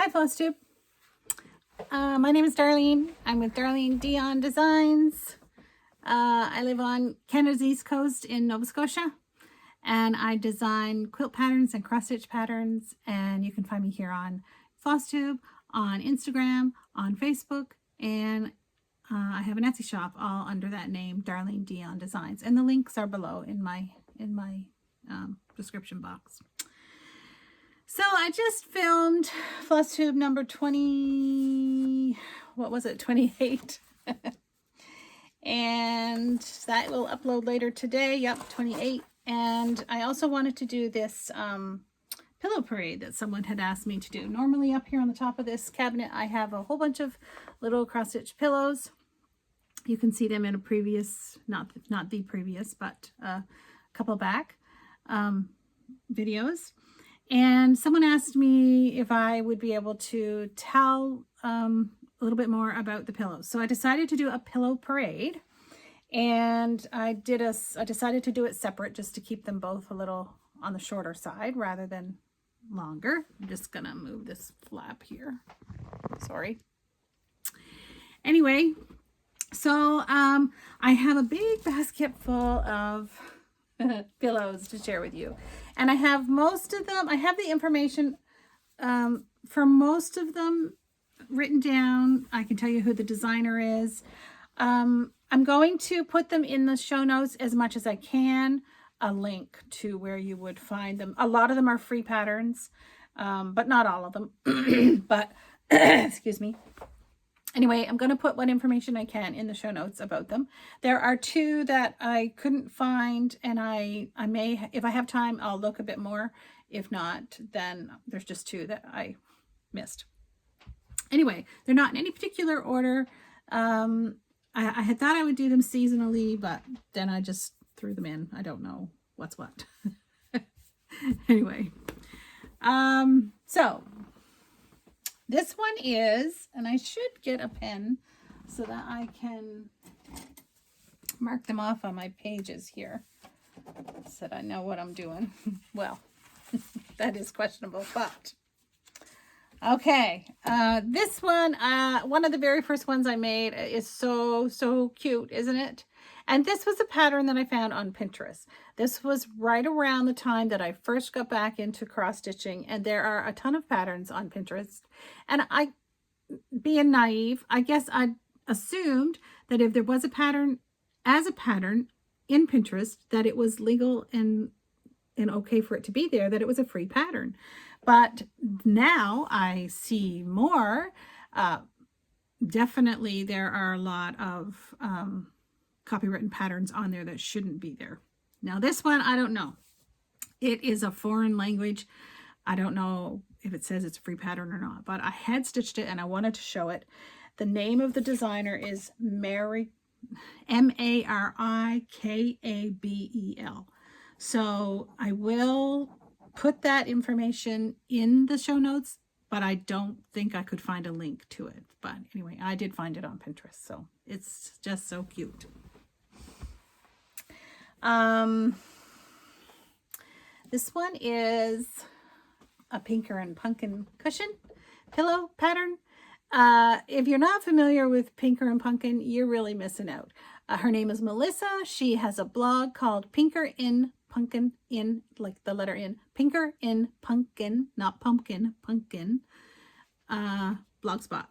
Hi, Flosstube. My name is Darlene. I'm with Darlene Dion Designs. I live on Canada's East Coast in Nova Scotia, and I design quilt patterns and cross-stitch patterns, and you can find me here on Flosstube, on Instagram, on Facebook, and I have an Etsy shop all under that name, Darlene Dion Designs, and the links are below in my description box. So I just filmed Flosstube number 20, what was it, 28. And that will upload later today. Yep, 28. And I also wanted to do this pillow parade that someone had asked me to do. Normally up here on the top of this cabinet, I have a whole bunch of little cross-stitch pillows. You can see them in a previous, not the previous, but a couple back videos. And someone asked me if I would be able to tell a little bit more about the pillows. So I decided to do a pillow parade, and I decided to do it separate just to keep them both a little on the shorter side rather than longer. I'm just gonna move this flap here. Sorry. Anyway, so I have a big basket full of pillows to share with you, and I have most of them. I have the information for most of them written down. I can tell you who the designer is. I'm going to put them in the show notes as much as I can, a link to where you would find them. A lot of them are free patterns, but not all of them. But excuse me. Anyway, I'm going to put what information I can in the show notes about them. There are two that I couldn't find, and I may, if I have time, I'll look a bit more. If not, then there's just two that I missed. Anyway, they're not in any particular order. I had thought I would do them seasonally, but then I just threw them in. I don't know what's what. Anyway, so this one is, and I should get a pen so that I can mark them off on my pages here so that I know what I'm doing. Well, that is questionable, but okay. This one of the very first ones I made is so cute, isn't it? And this was a pattern that I found on Pinterest. This was right around the time that I first got back into cross-stitching, and there are a ton of patterns on Pinterest. And I, being naive, I guess I assumed that if there was a pattern as a pattern in Pinterest, that it was legal and okay for it to be there, that it was a free pattern. But now I see more. Definitely there are a lot of copywritten patterns on there that shouldn't be there. Now this one, I don't know. It is a foreign language. I don't know if it says it's a free pattern or not, but I had stitched it and I wanted to show it. The name of the designer is Marikabel. So I will put that information in the show notes, but I don't think I could find a link to it. But anyway, I did find it on Pinterest, so it's just so cute. This one is a Pinker and Pumpkin cushion pillow pattern. If you're not familiar with Pinker and Pumpkin, you're really missing out. Her name is Melissa. She has a blog called Pinker in Pumpkin, in like the letter in, Pinker in Pumpkin, not pumpkin, pumpkin, blogspot.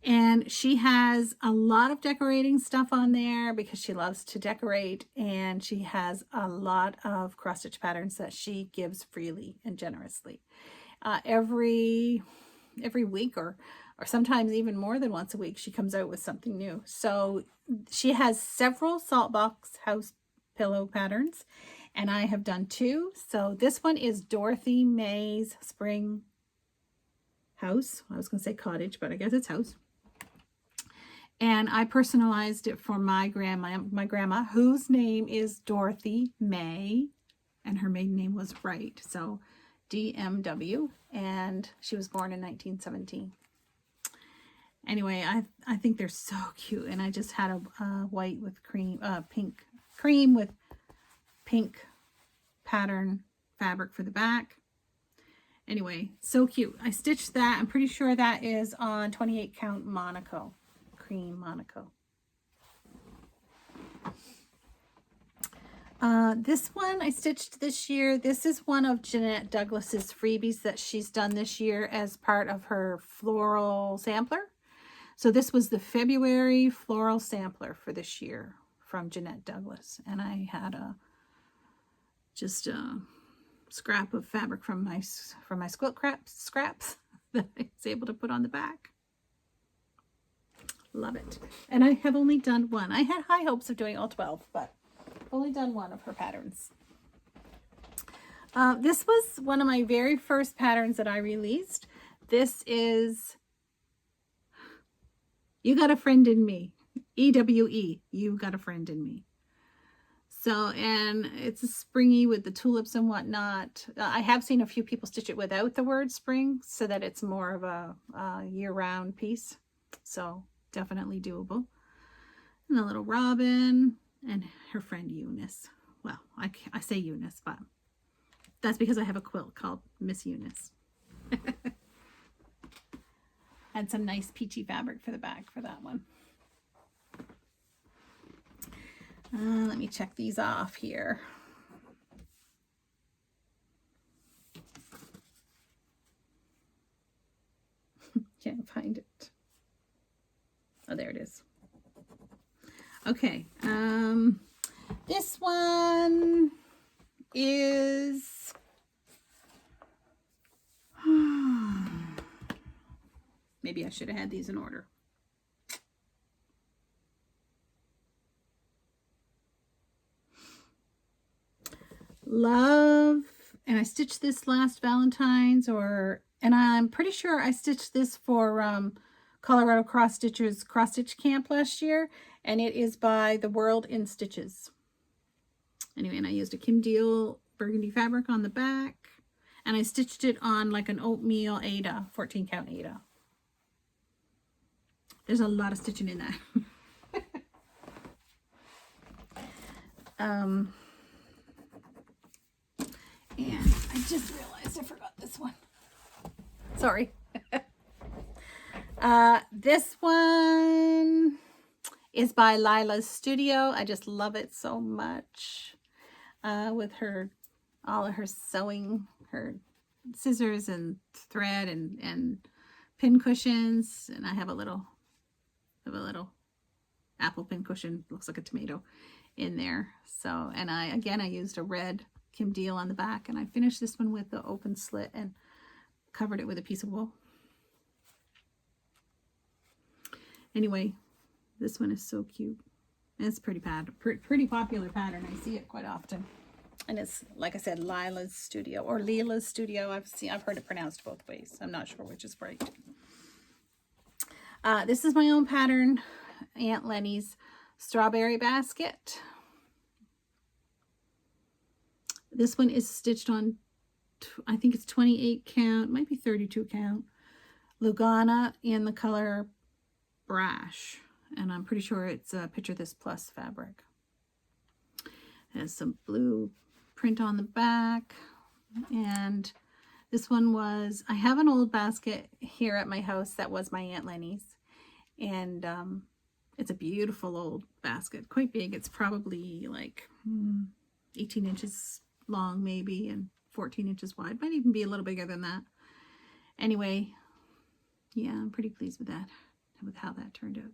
And she has a lot of decorating stuff on there because she loves to decorate, and she has a lot of cross-stitch patterns that she gives freely and generously. Every week or sometimes even more than once a week, she comes out with something new. So she has several Saltbox house pillow patterns, and I have done two. So this one is Dorothy May's Spring House. I was going to say cottage, but I guess it's house. And I personalized it for my grandma, whose name is Dorothy May, and her maiden name was Wright. So DMW, and she was born in 1917. Anyway, I think they're so cute, and I just had a white with cream, cream with pink pattern fabric for the back, Anyway, so cute. I stitched that. I'm pretty sure that is on 28 count Monaco, cream Monaco. This one I stitched this year. This is one of Jeanette Douglas's freebies that she's done this year as part of her floral sampler. So this was the February floral sampler for this year from Jeanette Douglas. And I had just a scrap of fabric from my quilt scraps that I was able to put on the back. Love it. And I have only done one. I had high hopes of doing all 12, but only done one of her patterns. This was one of my very first patterns that I released. This is You Got a Friend in Me. EWE, You Got a Friend in Me. So, and it's a springy with the tulips and whatnot. I have seen a few people stitch it without the word spring so that it's more of a year-round piece. So definitely doable. And a little robin and her friend Eunice. Well, I say Eunice, but that's because I have a quilt called Miss Eunice. And some nice peachy fabric for the back for that one. Let me check these off here. Can't find it. Oh, there it is. Okay. This one is maybe I should have had these in order. Love, and I stitched this last Valentine's, and I'm pretty sure I stitched this for Colorado Cross Stitchers Cross Stitch Camp last year, and it is by The World in Stitches. Anyway, and I used a Kim Deal burgundy fabric on the back, and I stitched it on like an oatmeal Aida, 14 count Aida. There's a lot of stitching in that. And I just realized I forgot this one. Sorry. This one is by Lila's Studio. I just love it so much. With all of her sewing, her scissors and thread and pin cushions. And I have a little apple pin cushion, looks like a tomato, in there. So, and I used a red Kim Deal on the back, and I finished this one with the open slit and covered it with a piece of wool. Anyway, this one is so cute. It's pretty popular pattern. I see it quite often, and it's, like I said, Lila's Studio or Lila's Studio. I've heard it pronounced both ways. I'm not sure which is right. This is my own pattern, Aunt Lenny's Strawberry Basket. This one is stitched on, I think it's 28 count, might be 32 count, Lugana in the color Brash. And I'm pretty sure it's Picture This Plus fabric. It has some blue print on the back. And this one was, I have an old basket here at my house that was my Aunt Lenny's. And it's a beautiful old basket, quite big. It's probably like 18 inches long maybe, and 14 inches wide. Might even be a little bigger than that. Anyway, yeah, I'm pretty pleased with that, with how that turned out.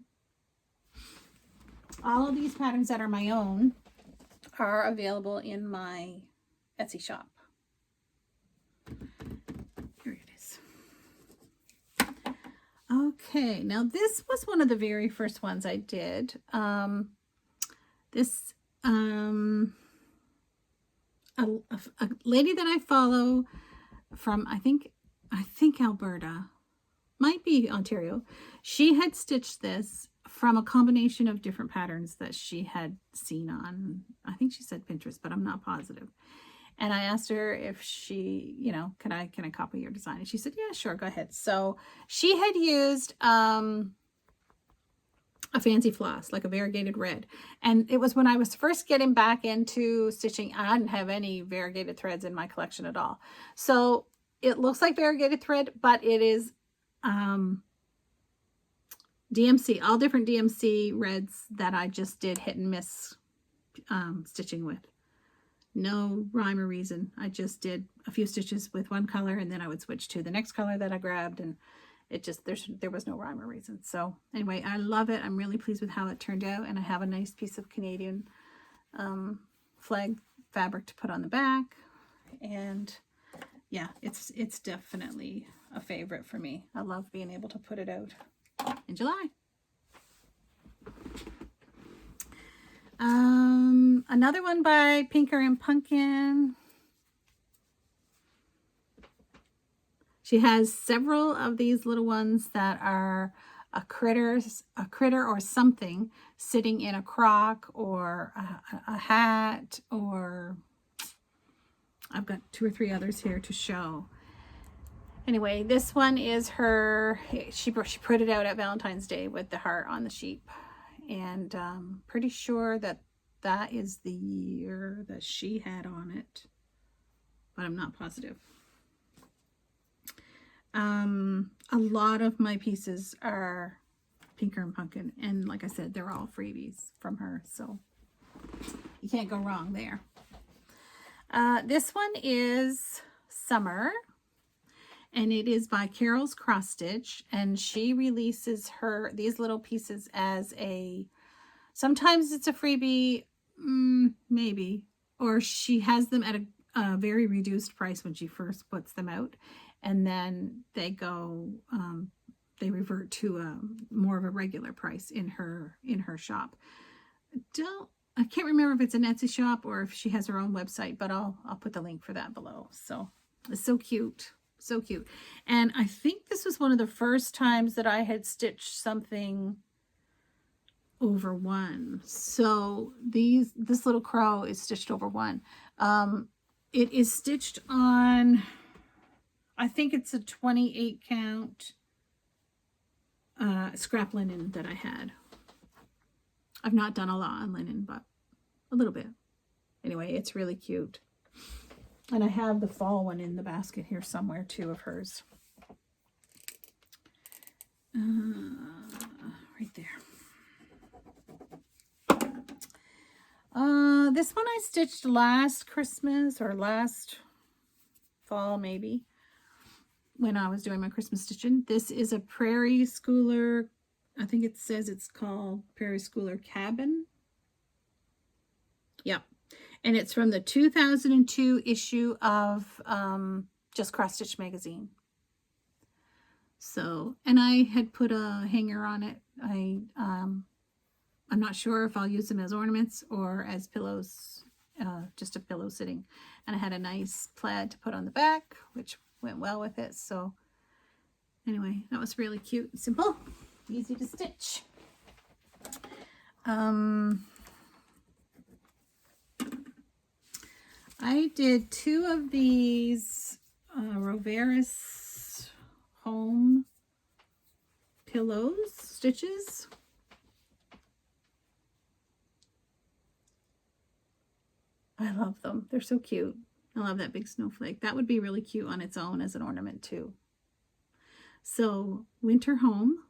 All of these patterns that are my own are available in my Etsy shop. Here it is. Okay, now this was one of the very first ones I did. A lady that I follow from, I think Alberta, might be Ontario. She had stitched this from a combination of different patterns that she had seen on, I think she said Pinterest, but I'm not positive. And I asked her if she, can I copy your design? And she said, yeah, sure, go ahead. So she had used a fancy floss, like a variegated red. And it was when I was first getting back into stitching. I didn't have any variegated threads in my collection at all. So it looks like variegated thread, but it is DMC, all different DMC reds that I just did hit and miss stitching with. No rhyme or reason. I just did a few stitches with one color, and then I would switch to the next color that I grabbed, and it just, there was no rhyme or reason. So anyway, I love it. I'm really pleased with how it turned out, and I have a nice piece of Canadian flag fabric to put on the back, and yeah, it's definitely a favorite for me. I love being able to put it out in July. Another one by Pinker and Pumpkin. She has several of these little ones that are a critter or something sitting in a crock or a hat, or I've got 2 or 3 others here to show. Anyway, this one is her, she put it out at Valentine's Day with the heart on the sheep. And pretty sure that that is the year that she had on it, but I'm not positive. A lot of my pieces are Pinker and Pumpkin, and like I said, they're all freebies from her, so you can't go wrong there. This one is Summer, and it is by Carol's Cross Stitch, and she releases these little pieces as sometimes it's a freebie, maybe, or she has them at a very reduced price when she first puts them out, and then they go, they revert to more of a regular price in her shop. I can't remember if it's an Etsy shop or if she has her own website, but I'll put the link for that below. So it's so cute. So cute. And I think this was one of the first times that I had stitched something over one. So this little crow is stitched over one. It is stitched on, I think it's a 28 count scrap linen that I had. I've not done a lot on linen, but a little bit. Anyway, it's really cute. And I have the fall one in the basket here somewhere too of hers. Right there. This one I stitched last Christmas or last fall maybe, when I was doing my Christmas stitching. This is a Prairie Schooler. I think it says it's called Prairie Schooler Cabin. Yep. And it's from the 2002 issue of Just Cross Stitch magazine. So, and I had put a hanger on it. I'm not sure if I'll use them as ornaments or as pillows, just a pillow sitting. And I had a nice plaid to put on the back, which went well with it. So anyway, that was really cute and simple, easy to stitch. I did 2 of these Roveris home pillows stitches. I love them. They're so cute. I love that big snowflake. That would be really cute on its own as an ornament too. So Winter Home.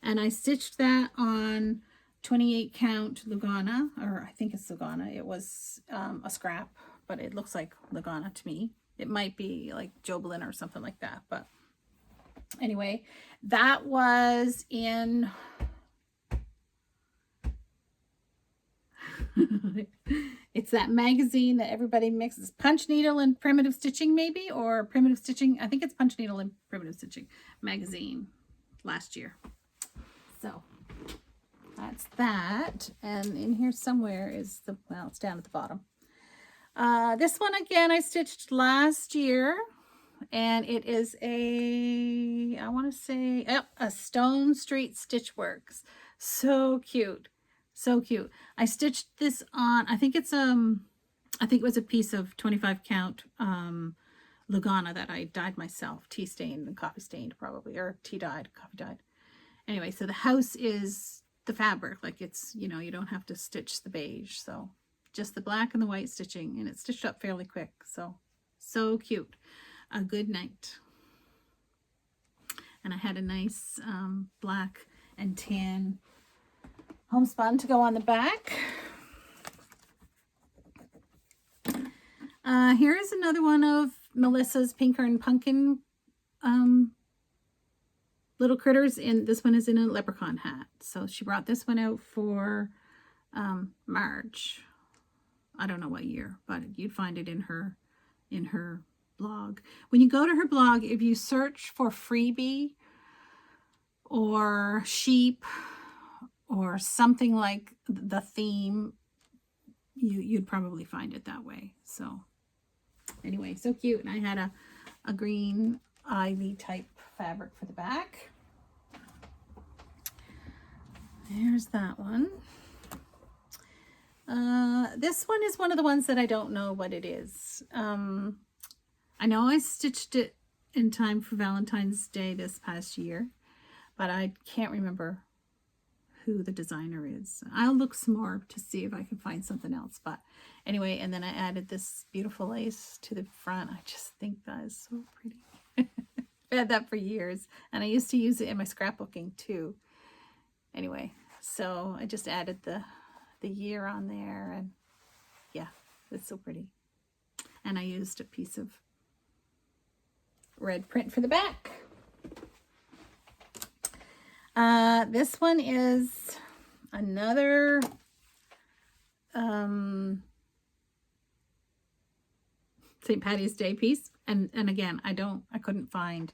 And I stitched that on 28 count Lugana, or I think it's Lugana. It was a scrap, but it looks like Lugana to me. It might be like Jobelin or something like that. But anyway, that was in... It's that magazine that everybody mixes Punch Needle and Primitive Stitching, maybe, or Primitive Stitching. I think it's Punch Needle and Primitive Stitching magazine last year. So that's that. And in here somewhere is the, well, it's down at the bottom. This one again I stitched last year, and it is a, I want to say, a Stone Street Stitch Works. So cute. So cute. I stitched this on, I think it's I think it was a piece of 25 count Lugana that I dyed myself, tea stained and coffee stained probably, or tea dyed, coffee dyed. Anyway, so the house is the fabric, like it's, you know, you don't have to stitch the beige, so just the black and the white stitching, and it's stitched up fairly quick, so So cute. A good night. And I had a nice black and tan homespun to go on the back. Here is another one of Melissa's Pinker and Pumpkin little critters. And this one is in a leprechaun hat. So she brought this one out for March. I don't know what year, but you'd find it in her blog. When you go to her blog, if you search for freebie or sheep or something like the theme, you'd probably find it that way. So anyway, so cute. And I had a green ivy type fabric for the back. There's that one. This one is one of the ones that I don't know what it is. I know I stitched it in time for Valentine's Day this past year, but I can't remember who the designer is. I'll look some more to see if I can find something else. But anyway, and then I added this beautiful lace to the front. I just think that is so pretty. I've had that for years, and I used to use it in my scrapbooking too. Anyway, so I just added the year on there, and yeah, it's so pretty. And I used a piece of red print for the back. This one is another St. Patty's Day piece, and again, I couldn't find.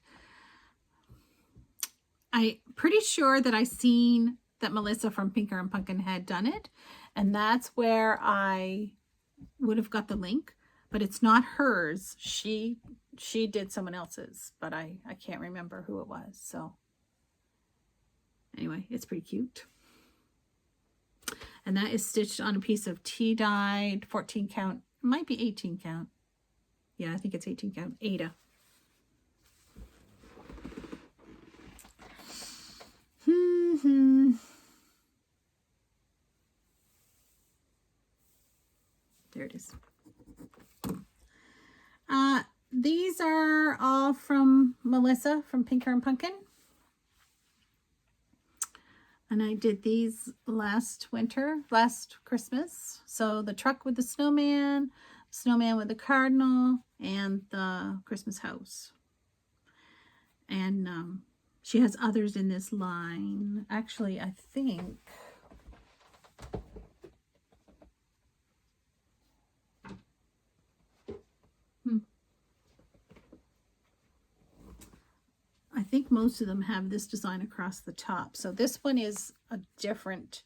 I'm pretty sure that I seen that Melissa from Pinker and Pumpkin had done it, and that's where I would have got the link, but it's not hers. She did someone else's, but I can't remember who it was. So anyway, it's pretty cute. And that is stitched on a piece of tea-dyed 14 count. It might be 18 count. Yeah, I think it's 18 count. Ada. There it is. These are all from Melissa from Pinker and Pumpkin. And I did these last Christmas. So the truck with the snowman with the cardinal, and the Christmas house. And she has others in this line. Actually, I think most of them have this design across the top. So this one is a different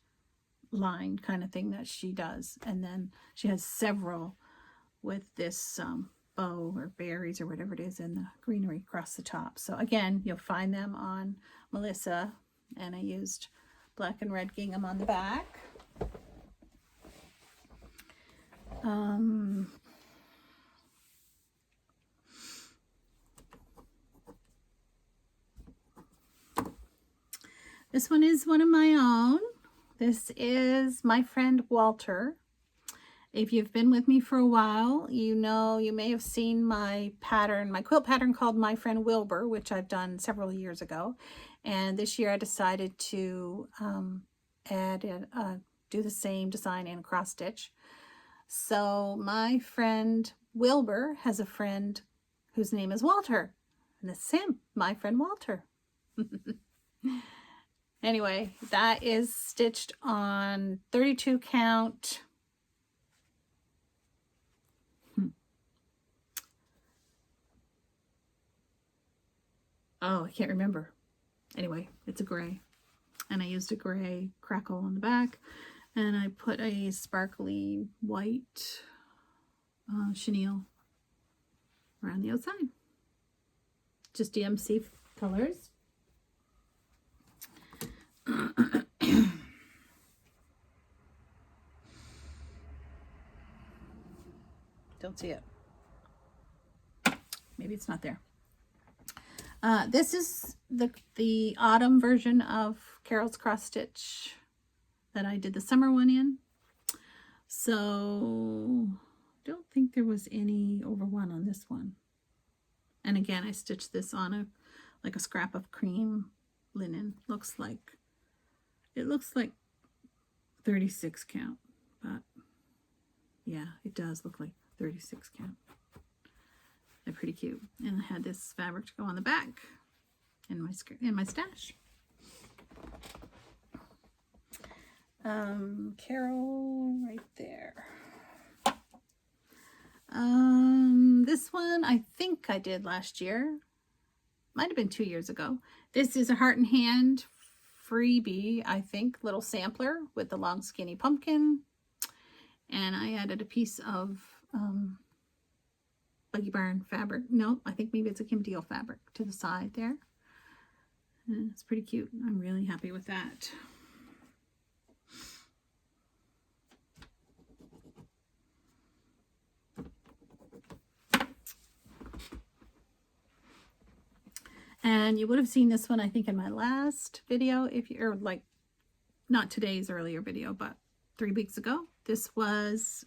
line kind of thing that she does. And then she has several with this bow or berries or whatever it is in the greenery across the top. So again, you'll find them on Melissa, and I used black and red gingham on the back. This one is one of my own. This is my friend Walter. If you've been with me for a while, you know, you may have seen my pattern, my quilt pattern called My Friend Wilbur, which I've done several years ago. And this year I decided to do the same design in a cross stitch. So my friend Wilbur has a friend whose name is Walter. And it's him, my friend Walter. Anyway, that is stitched on 32 count. Oh, I can't remember. Anyway, it's a gray. And I used a gray crackle on the back. And I put a sparkly white chenille around the outside. Just DMC colors. Don't see it. Maybe it's not there. This is the autumn version of Carol's cross stitch that I did the summer one in. So don't think there was any over 1 on this one. And again, I stitched this on like a scrap of cream linen. It looks like 36 count, but yeah, it does look like 36 count. They're pretty cute. And I had this fabric to go on the back in my stash. Carol right there. This one I think I did last year. Might have been 2 years ago. This is a Heart and Hand freebie, I think, little sampler with the long skinny pumpkin. And I added a piece of Buggy Barn fabric. No, I think maybe it's a Kim Deal fabric to the side there. And it's pretty cute. I'm really happy with that. And you would have seen this one, I think, in my last video, or like, not today's earlier video, but 3 weeks ago. This was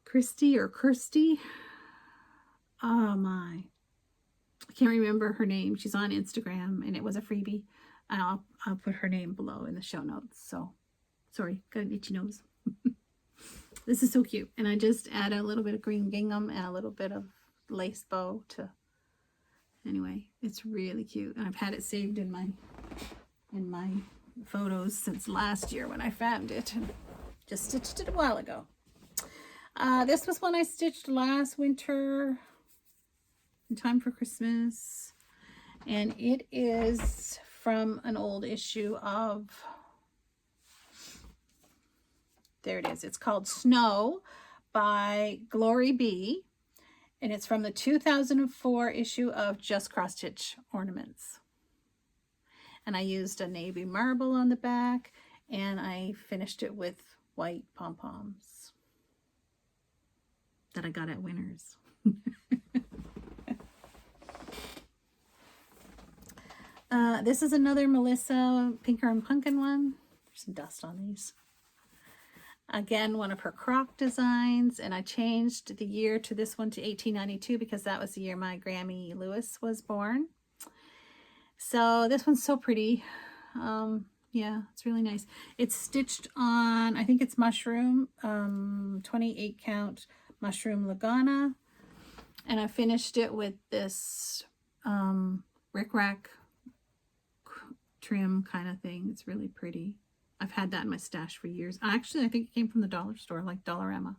Kirsty. Oh my, I can't remember her name. She's on Instagram, and it was a freebie. I'll put her name below in the show notes. So, sorry, got an itchy nose. This is so cute. And I just add a little bit of green gingham and a little bit of lace bow to, anyway, it's really cute. And I've had it saved in my photos since last year when I found it. And just stitched it a while ago. This was one I stitched last winter in time for Christmas. And it is from an old issue of, there it is. It's called Snow by Glory B. And it's from the 2004 issue of Just Cross Stitch Ornaments. And I used a navy marble on the back, and I finished it with white pom-poms that I got at Winners. This is another Melissa Pinker and Pumpkin one. There's some dust on these. Again, one of her croc designs, and I changed the year to this one to 1892 because that was the year my Grammy Lewis was born. So this one's so pretty. Yeah, it's really nice. It's stitched on, I think it's mushroom, 28 count mushroom Lagana, and I finished it with this rickrack trim kind of thing. It's really pretty. I've had that in my stash for years. Actually, I think it came from the dollar store, like Dollarama.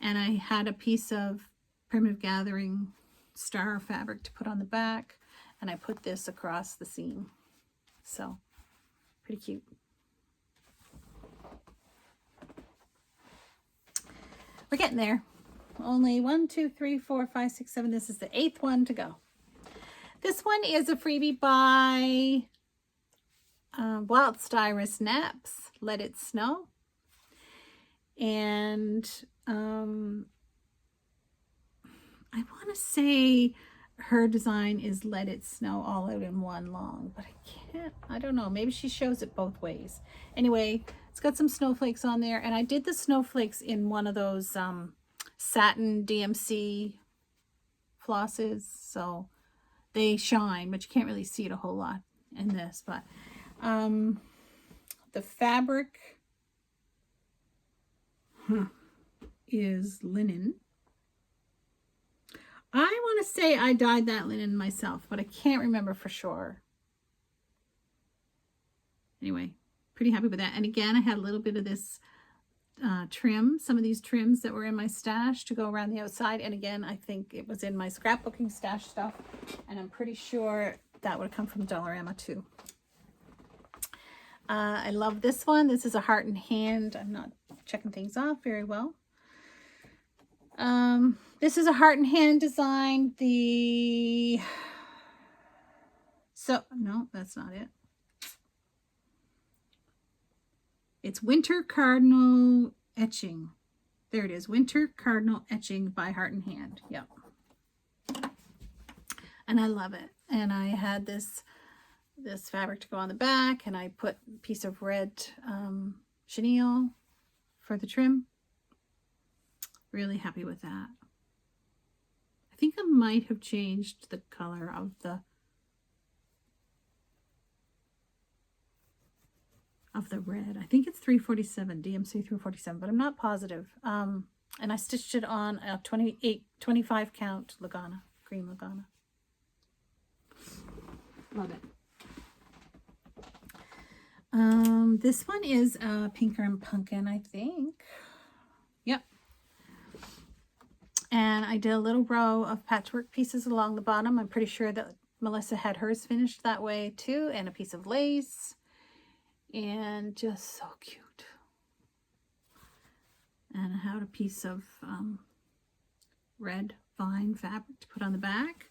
And I had a piece of Primitive Gathering star fabric to put on the back, and I put this across the seam. So, pretty cute. We're getting there. Only 1, 2, 3, 4, 5, 6, 7. This is the 8th one to go. This one is a freebie by Whilst Iris Naps, Let It Snow. And I want to say her design is Let It Snow all out in one long, but I don't know, maybe she shows it both ways. Anyway, it's got some snowflakes on there, and I did the snowflakes in one of those satin DMC flosses, so they shine, but you can't really see it a whole lot in this. But the fabric is linen. I want to say I dyed that linen myself, but I can't remember for sure. Anyway, pretty happy with that. And again, I had a little bit of this trim, some of these trims that were in my stash to go around the outside. And again, I think it was in my scrapbooking stash stuff, and I'm pretty sure that would have come from Dollarama too. I love this one. This is a Heart and Hand. I'm not checking things off very well. This is a Heart and Hand design. No, that's not it. It's Winter Cardinal Etching. There it is. Winter Cardinal Etching by Heart and Hand. Yep. And I love it. And I had this fabric to go on the back, and I put a piece of red chenille for the trim. Really happy with that. I think I might have changed the color of the red. I think it's 347, DMC 347, but I'm not positive. And I stitched it on a 25 count Lagana, green Lagana. Love it. This one is Pinker and Pumpkin, I think. Yep. And I did a little row of patchwork pieces along the bottom. I'm pretty sure that Melissa had hers finished that way too, and a piece of lace. And just so cute. And I had a piece of red vine fabric to put on the back.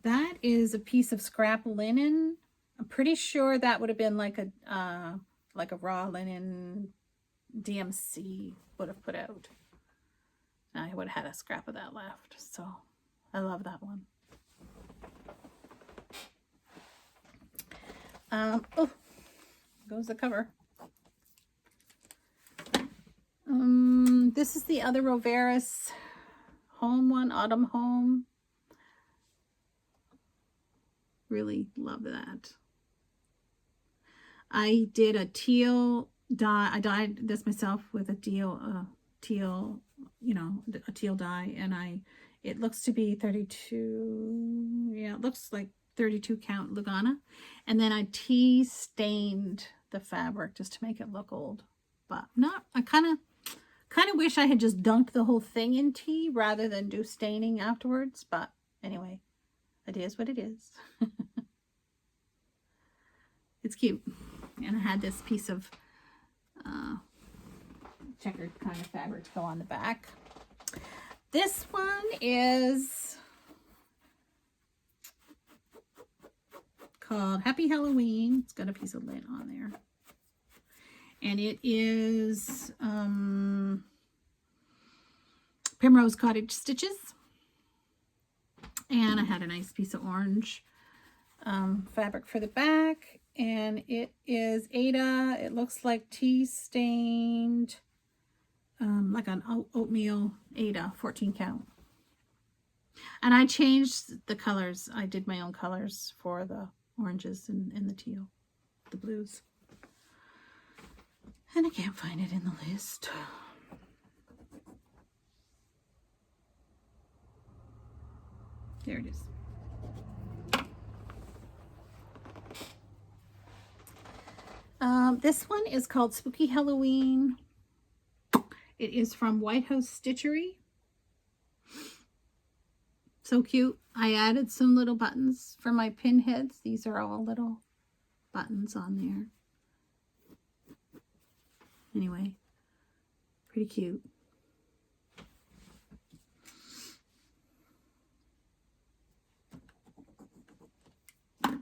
That is a piece of scrap linen. I'm pretty sure that would have been like a raw linen DMC would have put out. I would have had a scrap of that left. So I love that one. Oh, goes the cover. This is the other Roveris home one, Autumn Home. Really love that. I did a teal dye. I dyed this myself with a teal, you know, a teal dye, and it looks to be 32. Yeah, it looks like 32 count Lagana, and then I tea stained the fabric just to make it look old. But not. I kind of wish I had just dunked the whole thing in tea rather than do staining afterwards. But anyway, it is what it is. It's cute. And I had this piece of checkered kind of fabric to go on the back. This one is called Happy Halloween. It's got a piece of lint on there. And it is Primrose Cottage stitches. And I had a nice piece of orange fabric for the back. And it is Ada. It looks like tea stained, like an oatmeal Ada, 14 count. And I changed the colors. I did my own colors for the oranges and the teal, the blues. And I can't find it in the list. There it is. This one is called Spooky Halloween. It is from White House Stitchery. So cute. I added some little buttons for my pin heads. These are all little buttons on there. Anyway, pretty cute. I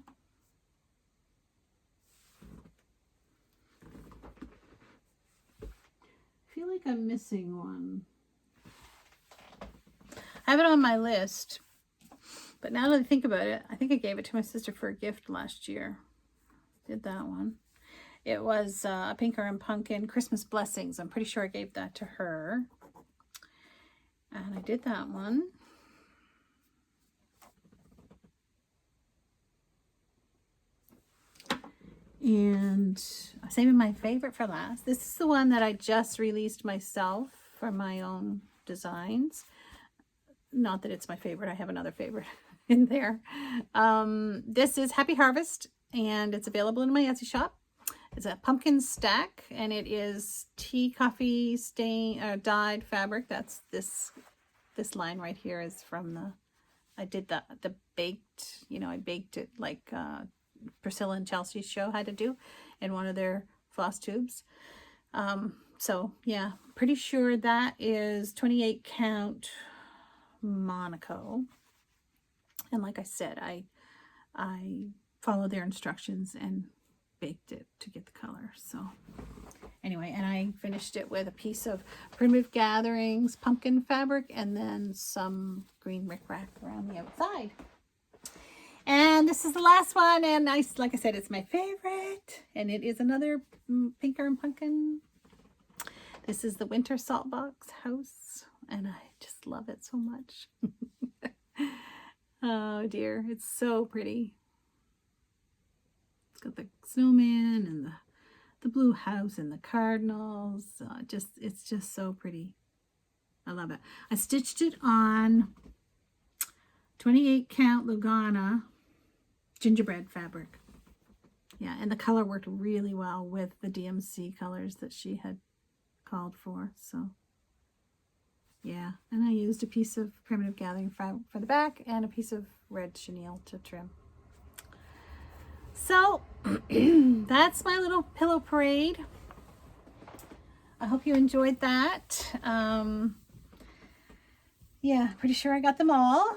feel like I'm missing one. I have it on my list, but now that I think about it, I think I gave it to my sister for a gift last year. Did that one. It was a Pinker and Pumpkin Christmas Blessings. I'm pretty sure I gave that to her. And I did that one. And I'm saving my favorite for last. This is the one that I just released myself for my own designs. Not that it's my favorite. I have another favorite in there. This is Happy Harvest, and it's available in my Etsy shop. It's a pumpkin stack, and it is tea coffee stain dyed fabric. That's this line right here is from the. I did the baked. You know, I baked it like Priscilla and Chelsea's show had to do in one of their floss tubes. So yeah, pretty sure that is 28 count Monaco. And like I said, I followed their instructions and baked it to get the color. So anyway, and I finished it with a piece of Primitive Gatherings pumpkin fabric and then some green rickrack around the outside. And this is the last one, and like I said, it's my favorite, and it is another Pinker and Pumpkin This is the Winter Salt Box house, and I just love it so much. Oh dear, it's so pretty. It's got the snowman and the blue house and the cardinals. It's just so pretty. I love it. I stitched it on 28 count Lugana gingerbread fabric. Yeah, and the color worked really well with the DMC colors that she had called for. So yeah, and I used a piece of primitive gathering for the back and a piece of red chenille to trim. So that's my little pillow parade. I hope you enjoyed that. Yeah, pretty sure I got them all.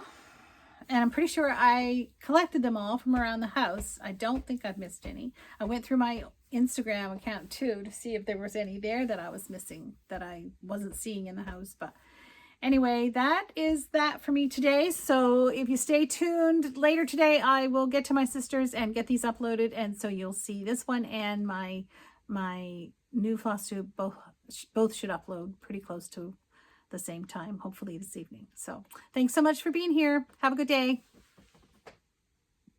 And I'm pretty sure I collected them all from around the house. I don't think I've missed any. I went through my Instagram account too to see if there was any there that I was missing, that I wasn't seeing in the house. But anyway, that is that for me today. So if you stay tuned, later today I will get to my sisters and get these uploaded, and so you'll see this one and my new Flosstube both should upload pretty close to the same time, hopefully this evening. So thanks so much for being here. Have a good day.